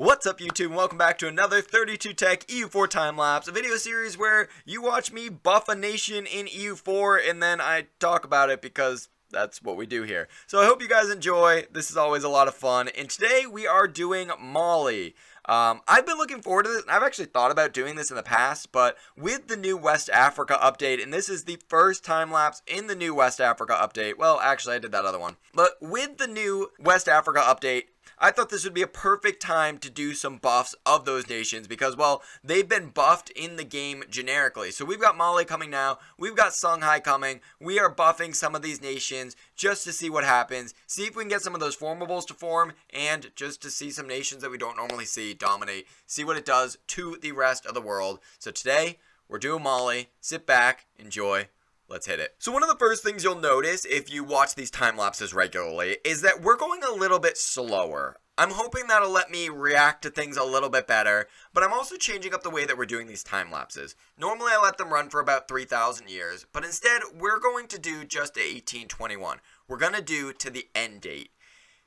What's up YouTube, welcome back to another 32 Tech EU4 time-lapse, a video series where you watch me buff a nation in EU4 and then I talk about it because that's what we do here. So I hope you guys enjoy, this is always a lot of fun, and today we are doing Mali. I've been looking forward to this, and I've actually thought about doing this in the past, but with the new West Africa update, and this is the first time-lapse in the new West Africa update, well actually I did that other one, but with the new West Africa update, I thought this would be a perfect time to do some buffs of those nations because, well, they've been buffed in the game generically. So we've got Mali coming now, we've got Songhai coming, we are buffing some of these nations just to see what happens, see if we can get some of those formables to form, and just to see some nations that we don't normally see dominate, see what it does to the rest of the world. So today, we're doing Mali, sit back, enjoy. Let's hit it. So one of the first things you'll notice if you watch these time lapses regularly is that we're going a little bit slower. I'm hoping that'll let me react to things a little bit better, but I'm also changing up the way that we're doing these time lapses. Normally I let them run for about 3,000 years, but instead we're going to do just 1821. We're going to do to the end date.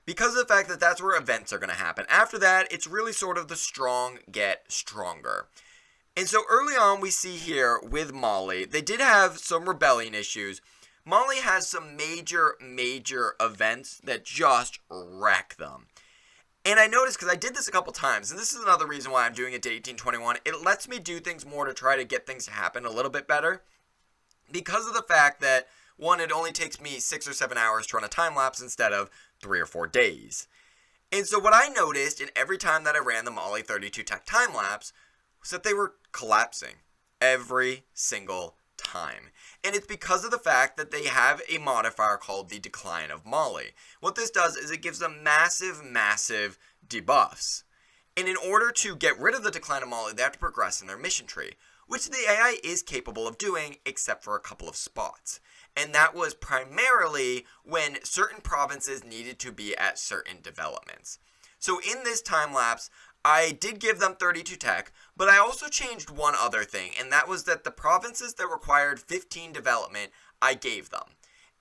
Because of the fact that that's where events are going to happen. After that, it's really sort of the strong get stronger. And so early on we see here with Mali, they did have some rebellion issues. Mali has some major events that just wreck them. And I noticed, because I did this a couple times, and this is another reason why I'm doing it to 1821, it lets me do things more to try to get things to happen a little bit better. Because of the fact that, one, it only takes me 6 or 7 hours to run a time lapse instead of 3 or 4 days. And so what I noticed in every time that I ran the Mali 32 Tech time lapse was that they were collapsing every single time. And it's because of the fact that they have a modifier called the Decline of Mali. What this does is it gives them massive debuffs. And in order to get rid of the Decline of Mali, they have to progress in their mission tree, which the AI is capable of doing, except for a couple of spots. And that was primarily when certain provinces needed to be at certain developments. So in this time lapse, I did give them 32 tech, but I also changed one other thing, and that was that the provinces that required 15 development, I gave them.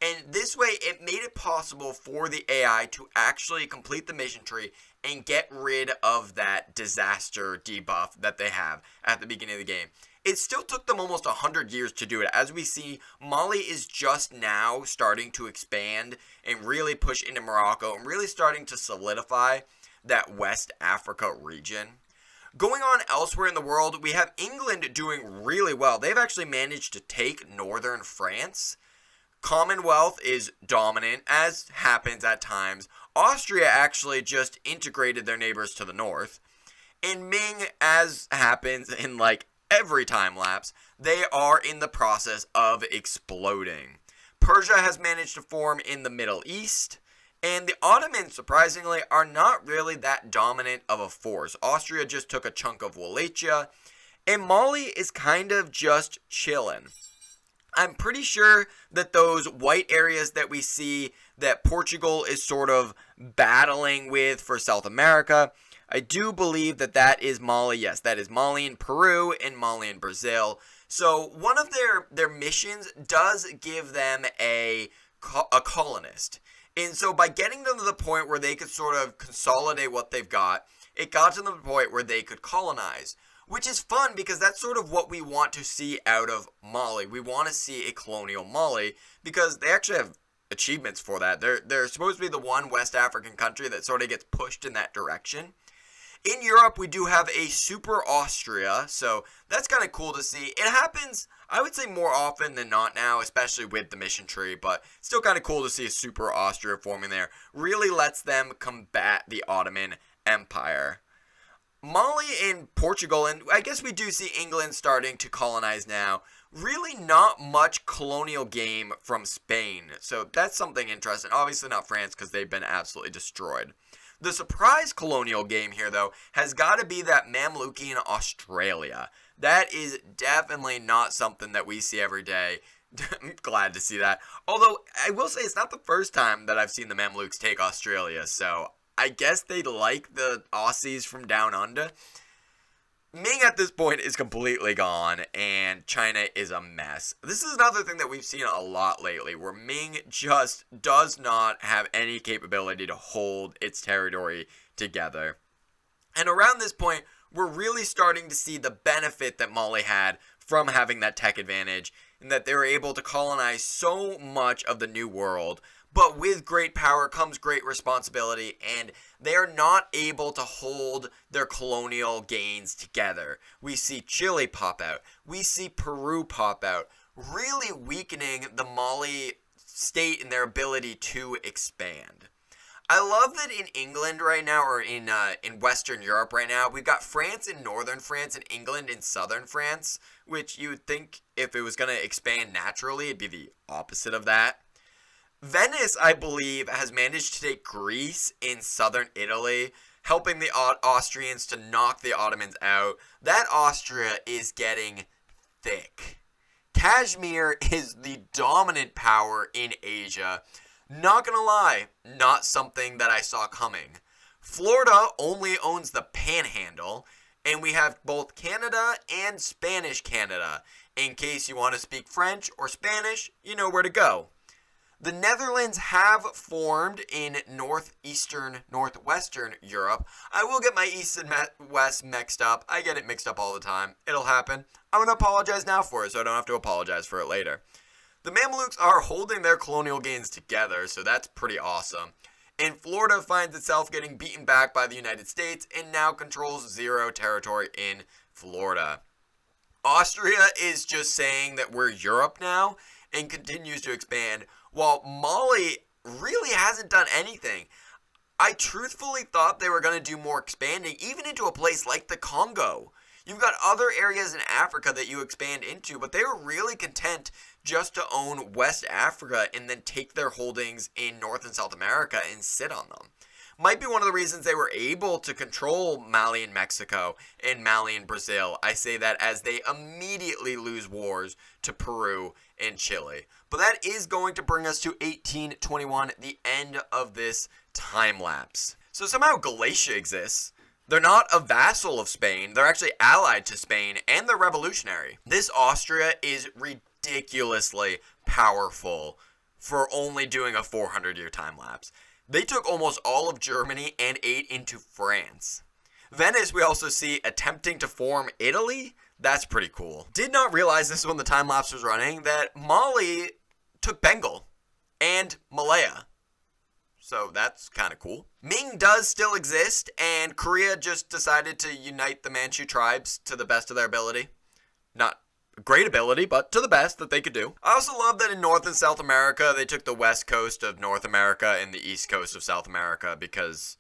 And this way, it made it possible for the AI to actually complete the mission tree and get rid of that disaster debuff that they have at the beginning of the game. It still took them almost 100 years to do it. As we see, Mali is just now starting to expand and really push into Morocco and really starting to solidify that West Africa region. Going on elsewhere in the world, we have England doing really well. They've actually managed to take northern France. Commonwealth is dominant, as happens at times. Austria actually just integrated their neighbors to the north. And Ming, as happens in like every time lapse, they are in the process of exploding. Persia has managed to form in the Middle East. And the Ottomans, surprisingly, are not really that dominant of a force. Austria just took a chunk of Wallachia, and Mali is kind of just chilling. I'm pretty sure that those white areas that we see that Portugal is sort of battling with for South America, I do believe that that is Mali. Yes, that is Mali in Peru and Mali in Brazil. So one of their missions does give them a colonist. And so by getting them to the point where they could sort of consolidate what they've got, it got to the point where they could colonize. Which is fun because that's sort of what we want to see out of Mali. We want to see a colonial Mali because they actually have achievements for that. They're supposed to be the one West African country that sort of gets pushed in that direction. In Europe, we do have a super Austria, so that's kind of cool to see. It happens, I would say, more often than not now, especially with the mission tree, but still kind of cool to see a super Austria forming there. Really lets them combat the Ottoman Empire. Mali and Portugal, and I guess we do see England starting to colonize now. Really not much colonial game from Spain, so that's something interesting. Obviously not France because they've been absolutely destroyed. The surprise colonial game here, though, has got to be that Mamluki in Australia. That is definitely not something that we see every day. I'm glad to see that. Although, I will say it's not the first time that I've seen the Mamluks take Australia, so I guess they like the Aussies from down under. Ming at this point is completely gone, and China is a mess. This is another thing that we've seen a lot lately, where Ming just does not have any capability to hold its territory together. And around this point, we're really starting to see the benefit that Mali had from having that tech advantage, and that they were able to colonize so much of the New World. But with great power comes great responsibility, and they are not able to hold their colonial gains together. We see Chile pop out. We see Peru pop out, really weakening the Mali state and their ability to expand. I love that in England right now, or in Western Europe right now, we've got France in northern France and England in southern France, which you would think if it was going to expand naturally, it'd be the opposite of that. Venice, I believe, has managed to take Greece in southern Italy, helping the Austrians to knock the Ottomans out. That Austria is getting thick. Kashmir is the dominant power in Asia. Not gonna lie, not something that I saw coming. Florida only owns the Panhandle, and we have both Canada and Spanish Canada. In case you want to speak French or Spanish, you know where to go. The Netherlands have formed in northwestern Europe. I will get my east and west mixed up. I get it mixed up all the time. It'll happen. I'm going to apologize now for it so I don't have to apologize for it later. The Mamelukes are holding their colonial gains together, so that's pretty awesome. And Florida finds itself getting beaten back by the United States and now controls zero territory in Florida. Austria is just saying that we're Europe now and continues to expand, while Mali really hasn't done anything. I truthfully thought they were going to do more expanding, even into a place like the Congo. You've got other areas in Africa that you expand into, but they were really content just to own West Africa and then take their holdings in North and South America and sit on them. Might be one of the reasons they were able to control Mali and Mexico and Mali and Brazil. I say that as they immediately lose wars to Peru and Chile. But that is going to bring us to 1821, the end of this time lapse. So somehow Galicia exists. They're not a vassal of Spain. They're actually allied to Spain, and they're revolutionary. This Austria is ridiculously powerful for only doing a 400-year time lapse. They took almost all of Germany and ate into France. Venice, we also see attempting to form Italy. That's pretty cool. Did not realize this when the time lapse was running, that Mali took Bengal and Malaya. So that's kind of cool. Ming does still exist, and Korea just decided to unite the Manchu tribes to the best of their ability. Not great ability, but to the best that they could do. I also love that in North and South America, they took the west coast of North America and the east coast of South America because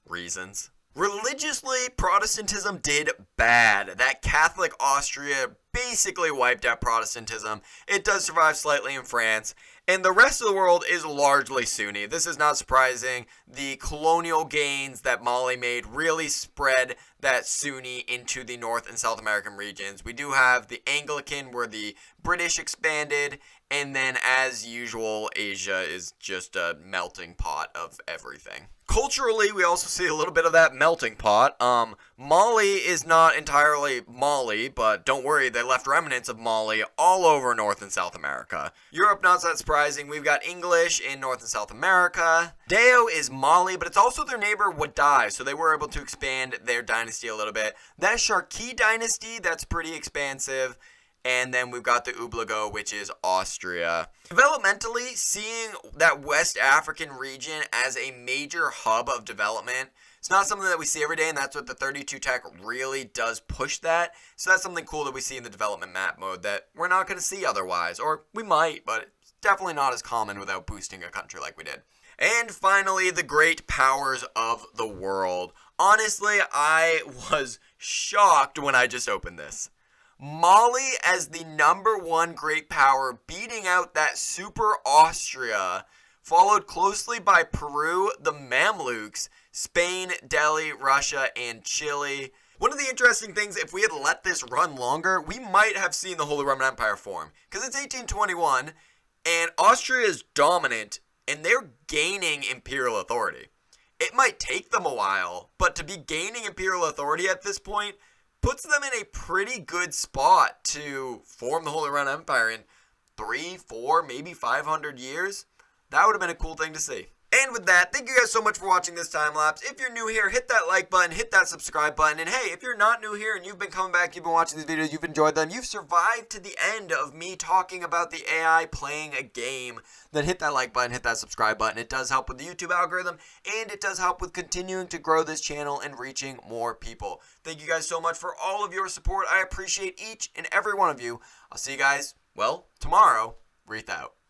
reasons. Religiously, Protestantism did bad. That Catholic Austria basically wiped out Protestantism. It does survive slightly in France, and the rest of the world is largely Sunni. This is not surprising. The colonial gains that Mali made really spread that Sunni into the North and South American regions. We do have the Anglican, where the British expanded, and then, as usual, Asia is just a melting pot of everything. Culturally, we also see a little bit of that melting pot. Mali is not entirely Mali, but don't worry, they left remnants of Mali all over North and South America. Europe, not that surprising. We've got English in North and South America. Deo is Mali, but it's also their neighbor Wadai, so they were able to expand their dynasty a little bit. That Sharqi dynasty, that's pretty expansive. And then we've got the Ublago, which is Austria. Developmentally, seeing that West African region as a major hub of development, it's not something that we see every day, and that's what the 32 tech really does push that. So that's something cool that we see in the development map mode that we're not going to see otherwise. Or we might, but it's definitely not as common without boosting a country like we did. And finally, the great powers of the world. Honestly, I was shocked when I just opened this. Mali as the #1 great power, beating out that super Austria, followed closely by Peru, the Mamluks, Spain, Delhi, Russia, and Chile. One of the interesting things, if we had let this run longer, we might have seen the Holy Roman Empire form. Because it's 1821, and Austria is dominant, and they're gaining imperial authority. It might take them a while, but to be gaining imperial authority at this point puts them in a pretty good spot to form the Holy Roman Empire in 3, 4, maybe 500 years. That would have been a cool thing to see. And with that, thank you guys so much for watching this time lapse. If you're new here, hit that like button, hit that subscribe button. And hey, if you're not new here and you've been coming back, you've been watching these videos, you've enjoyed them, you've survived to the end of me talking about the AI playing a game, then hit that like button, hit that subscribe button. It does help with the YouTube algorithm, and it does help with continuing to grow this channel and reaching more people. Thank you guys so much for all of your support. I appreciate each and every one of you. I'll see you guys, well, tomorrow. Reath out.